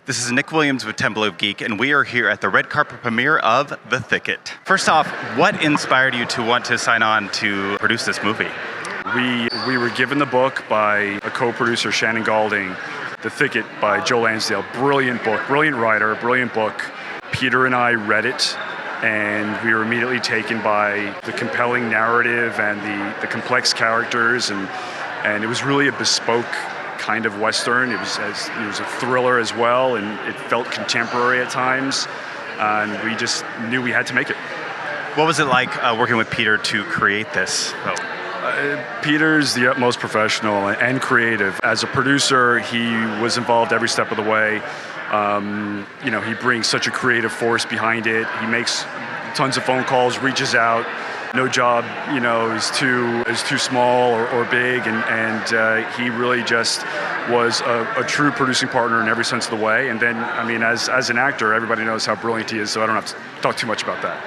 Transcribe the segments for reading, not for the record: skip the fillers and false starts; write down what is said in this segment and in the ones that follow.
This is Nick Williams with Temple of Geek, and we are here at the red carpet premiere of The Thicket. First off, what inspired you to want to sign on to produce this movie? We were given the book by a co-producer, Shannon Golding, The Thicket by Joe Lansdale. Brilliant book, brilliant writer, brilliant book. Peter and I read it, and we were immediately taken by the compelling narrative and the complex characters, and it was really a bespoke kind of Western. It was a thriller as well, and it felt contemporary at times, and we just knew we had to make it. What was it like working with Peter to create this film? Peter's the utmost professional and creative. As a producer, he was involved every step of the way. He brings such a creative force behind it. He makes tons of phone calls, reaches out. No job, is too small or big, and he really just was a true producing partner in every sense of the way. And then, as an actor, everybody knows how brilliant he is, so I don't have to talk too much about that.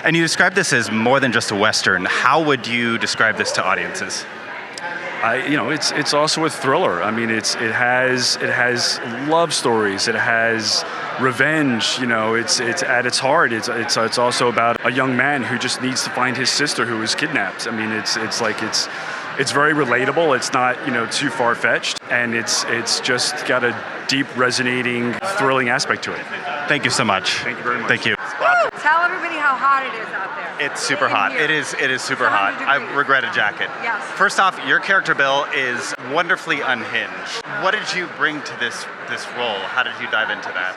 And you described this as more than just a Western. How would you describe this to audiences? It's also a thriller. It has love stories. It has revenge. It's at its heart. It's also about a young man who just needs to find his sister who was kidnapped. It's very relatable. It's not too far fetched, and it's just got a deep, resonating, thrilling aspect to it. Thank you so much. Thank you very much. Thank you. Tell everybody how hot it is out there. It's super hot. Here. It is super hot. I regret a jacket. Yes. First off, your character, Bill, is wonderfully unhinged. What did you bring to this role? How did you dive into that?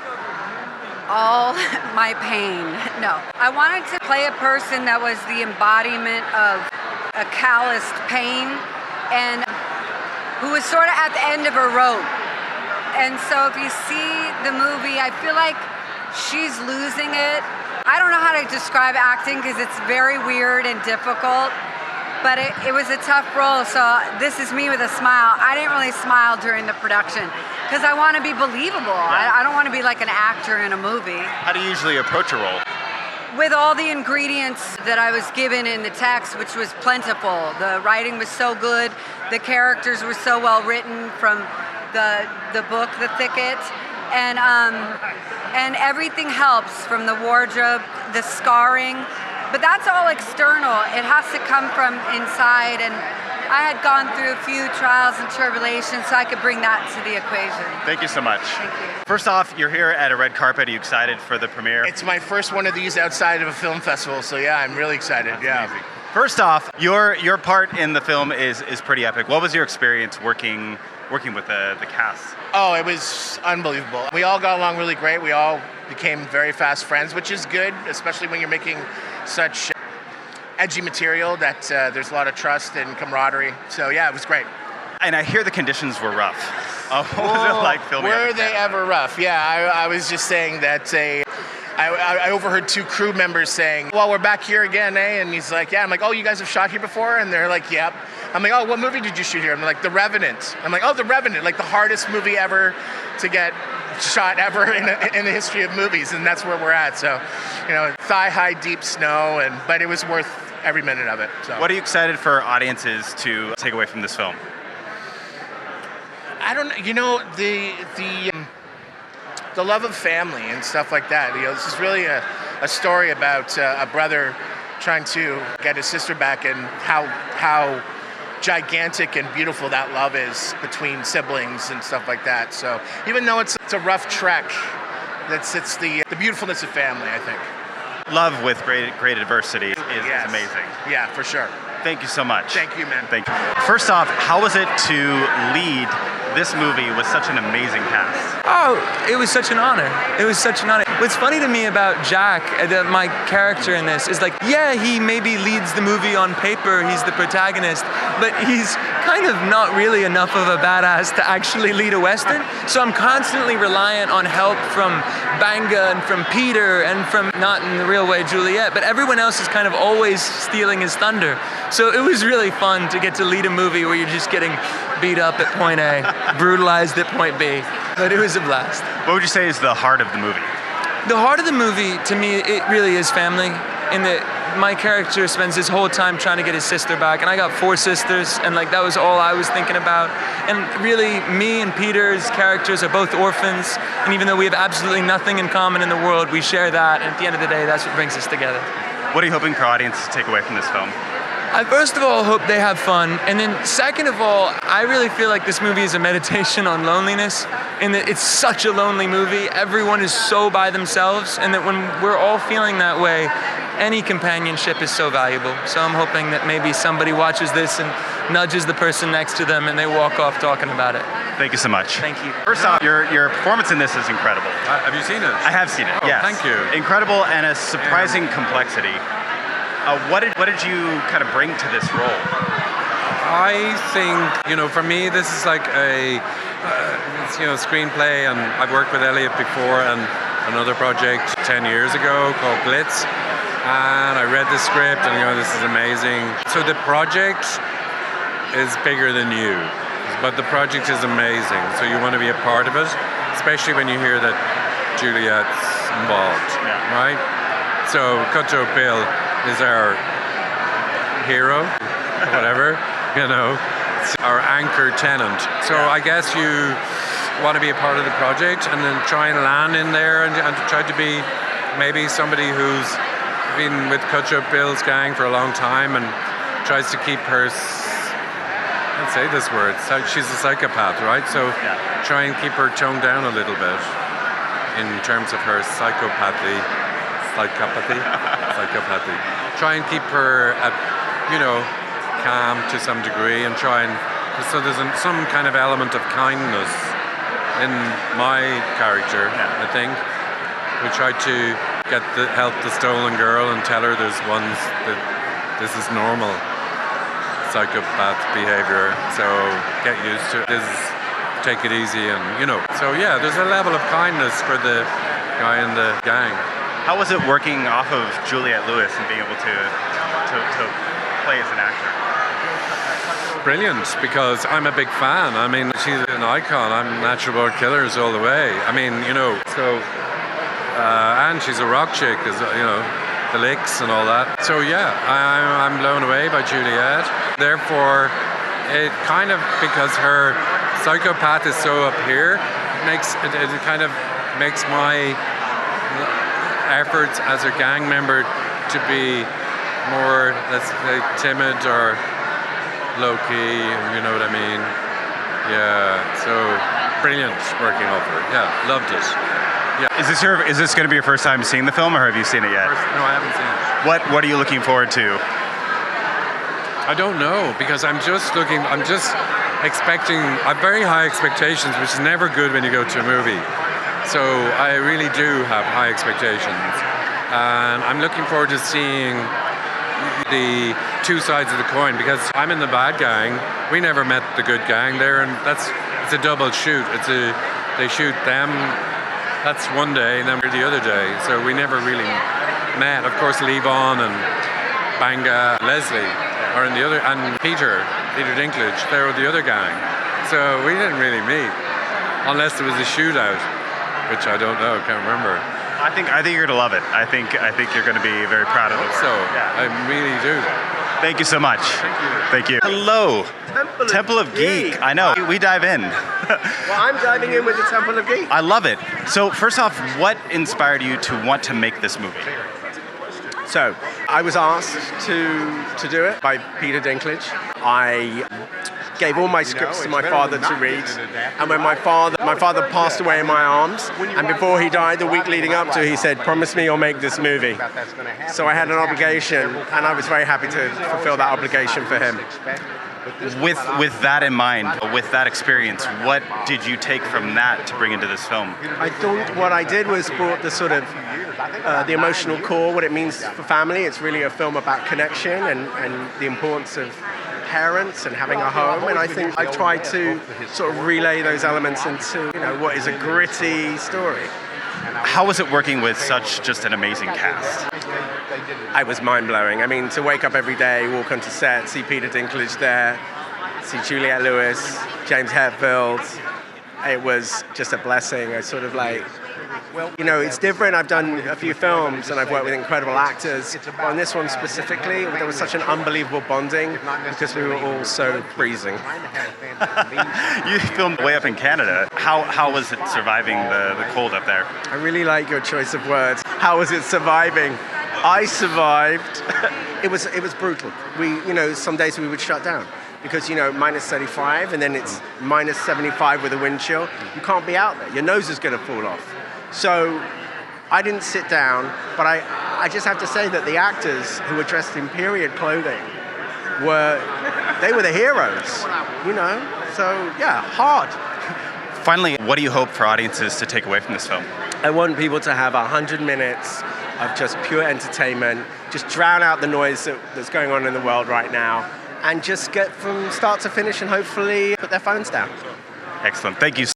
All my pain. No. I wanted to play a person that was the embodiment of a calloused pain and who was sort of at the end of her rope. And so if you see the movie, I feel like she's losing it. I don't know how to describe acting because it's very weird and difficult, but it was a tough role. So this is me with a smile. I didn't really smile during the production because I want to be believable. I don't want to be like an actor in a movie. How do you usually approach a role? With all the ingredients that I was given in the text, which was plentiful. The writing was so good. The characters were so well written from the book, The Thicket. And everything helps, from the wardrobe, the scarring, but that's all external. It has to come from inside, and I had gone through a few trials and tribulations, so I could bring that to the equation. Thank you so much. Thank you. First off, you're here at a red carpet. Are you excited for the premiere? It's my first one of these outside of a film festival, so yeah, I'm really excited. That's amazing. First off, your part in the film is pretty epic. What was your experience working with the cast? Oh, it was unbelievable. We all got along really great. We all became very fast friends, which is good, especially when you're making such edgy material that there's a lot of trust and camaraderie. So yeah, it was great. And I hear the conditions were rough. What was it like filming? Were they ever rough? Yeah, I was just saying that I overheard two crew members saying, well, we're back here again, eh? And he's like, yeah. I'm like, oh, you guys have shot here before? And they're like, yep. I'm like, oh, what movie did you shoot here? I'm like, The Revenant. I'm like, oh, The Revenant, like the hardest movie ever to get shot ever in the history of movies, and that's where we're at. So, thigh-high deep snow, but it was worth every minute of it. So. What are you excited for audiences to take away from this film? I don't know, the love of family and stuff like that. This is really a story about a brother trying to get his sister back, and how gigantic and beautiful that love is between siblings and stuff like that. So even though it's a rough trek, it's the beautifulness of family, I think. Love with great adversity is amazing. Yeah, for sure. Thank you so much. Thank you, man. Thank you. First off, how was it to lead this movie with such an amazing cast? Oh, it was such an honor. It was such an honor. What's funny to me about Jack, my character in this, is he maybe leads the movie on paper, he's the protagonist, but he's kind of not really enough of a badass to actually lead a Western. So I'm constantly reliant on help from Banga and from Peter and from, not in the real way, Juliette, but everyone else is kind of always stealing his thunder. So it was really fun to get to lead a movie where you're just getting beat up at point A, brutalized at point B. But it was a blast. What would you say is the heart of the movie? The heart of the movie, to me, it really is family. in that my character spends his whole time trying to get his sister back, and I got 4 sisters, and like that was all I was thinking about. And really, me and Peter's characters are both orphans, and even though we have absolutely nothing in common in the world, we share that, and at the end of the day, that's what brings us together. What are you hoping for audience to take away from this film? I first of all hope they have fun, and then second of all, I really feel like this movie is a meditation on loneliness, in that it's such a lonely movie. Everyone is so by themselves, and that when we're all feeling that way, any companionship is so valuable. So I'm hoping that maybe somebody watches this and nudges the person next to them and they walk off talking about it. Thank you so much. Thank you. First off, your performance in this is incredible. Have you seen it? I have seen it, Oh, yes. thank you. Incredible and a surprising complexity. What did you kind of bring to this role? I think, for me, this is like a screenplay, and I've worked with Elliott before and another project 10 years ago called Blitz, and I read the script and this is amazing. So the project is bigger than you, but the project is amazing, so you want to be a part of it, especially when you hear that Juliette's involved, right? So Cutthroat Bill is our hero, whatever, it's our anchor tenant. So I guess you want to be a part of the project and then try and land in there and try to be maybe somebody who's been with Cutthroat Bill's gang for a long time and tries to keep her, let's say this word, she's a psychopath, right? So try and keep her toned down a little bit in terms of her psychopathy. Try and keep her at, calm to some degree, and so there's some kind of element of kindness in my character, I think. We try to help the stolen girl and tell her there's ones that this is normal psychopath behavior, so get used to it. Take it easy, and so there's a level of kindness for the guy in the gang. How was it working off of Juliette Lewis and being able to play as an actor? Brilliant, because I'm a big fan. I mean, she's an icon. I'm Natural Born Killers all the way. I mean, and she's a rock chick, the licks and all that. So I'm blown away by Juliette. Therefore, it kind of, because her psychopath is so up here, it kind of makes my efforts as a gang member to be more, let's say, timid or low-key, you know what I mean? Yeah, so brilliant working off her. Yeah, loved it. Yeah. Is this going to be your first time seeing the film, or have you seen it yet? No, I haven't seen it. What are you looking forward to? I don't know, because I'm just expecting, I have very high expectations, which is never good when you go to a movie. So I really do have high expectations. And I'm looking forward to seeing the two sides of the coin, because I'm in the bad gang. We never met the good gang there, and it's a double shoot. They shoot them, that's one day, and then we're the other day. So we never really met. Of course, Levon and Banga, Leslie are in the other, and Peter Dinklage, they're the other gang. So we didn't really meet, unless there was a shootout, which I don't know, can't remember. I think you're gonna love it. I think you're gonna be very proud of it. So I really do. Thank you so much. Thank you. Hello. Temple of Geek. I know. We dive in. Well, I'm diving in with the Temple of Geek. I love it. So first off, what inspired you to want to make this movie? So I was asked to do it by Peter Dinklage. I gave all my scripts to my father to read, and when my father passed away in my arms, and before he died, the week leading up to, he said, "Promise me you'll make this movie." So I had an obligation, and I was very happy to fulfill that obligation for him. With that in mind, with that experience, what did you take from that to bring into this film? I thought what I did was brought the sort of the emotional core, what it means for family. It's really a film about connection and the importance of parents and having a home, and I think I tried to sort of relay those elements into what is a gritty story. How was it working with such just an amazing cast? It was mind-blowing. I mean, to wake up every day, walk onto set, see Peter Dinklage there, see Juliette Lewis, James Hetfield, it was just a blessing. I sort of like, well, you know, it's different. I've done a few films and I've worked with incredible actors. But on this one specifically, there was such an unbelievable bonding because we were all so freezing. You filmed way up in Canada. How was it surviving the cold up there? I really like your choice of words. How was it surviving? I survived. It was brutal. Some days we would shut down because, minus 35 and then it's minus 75 with a wind chill. You can't be out there. Your nose is going to fall off. So I didn't sit down, but I just have to say that the actors who were dressed in period clothing were the heroes, So, yeah, hard. Finally, what do you hope for audiences to take away from this film? I want people to have 100 minutes of just pure entertainment, just drown out the noise that's going on in the world right now, and just get from start to finish and hopefully put their phones down. Excellent. Thank you.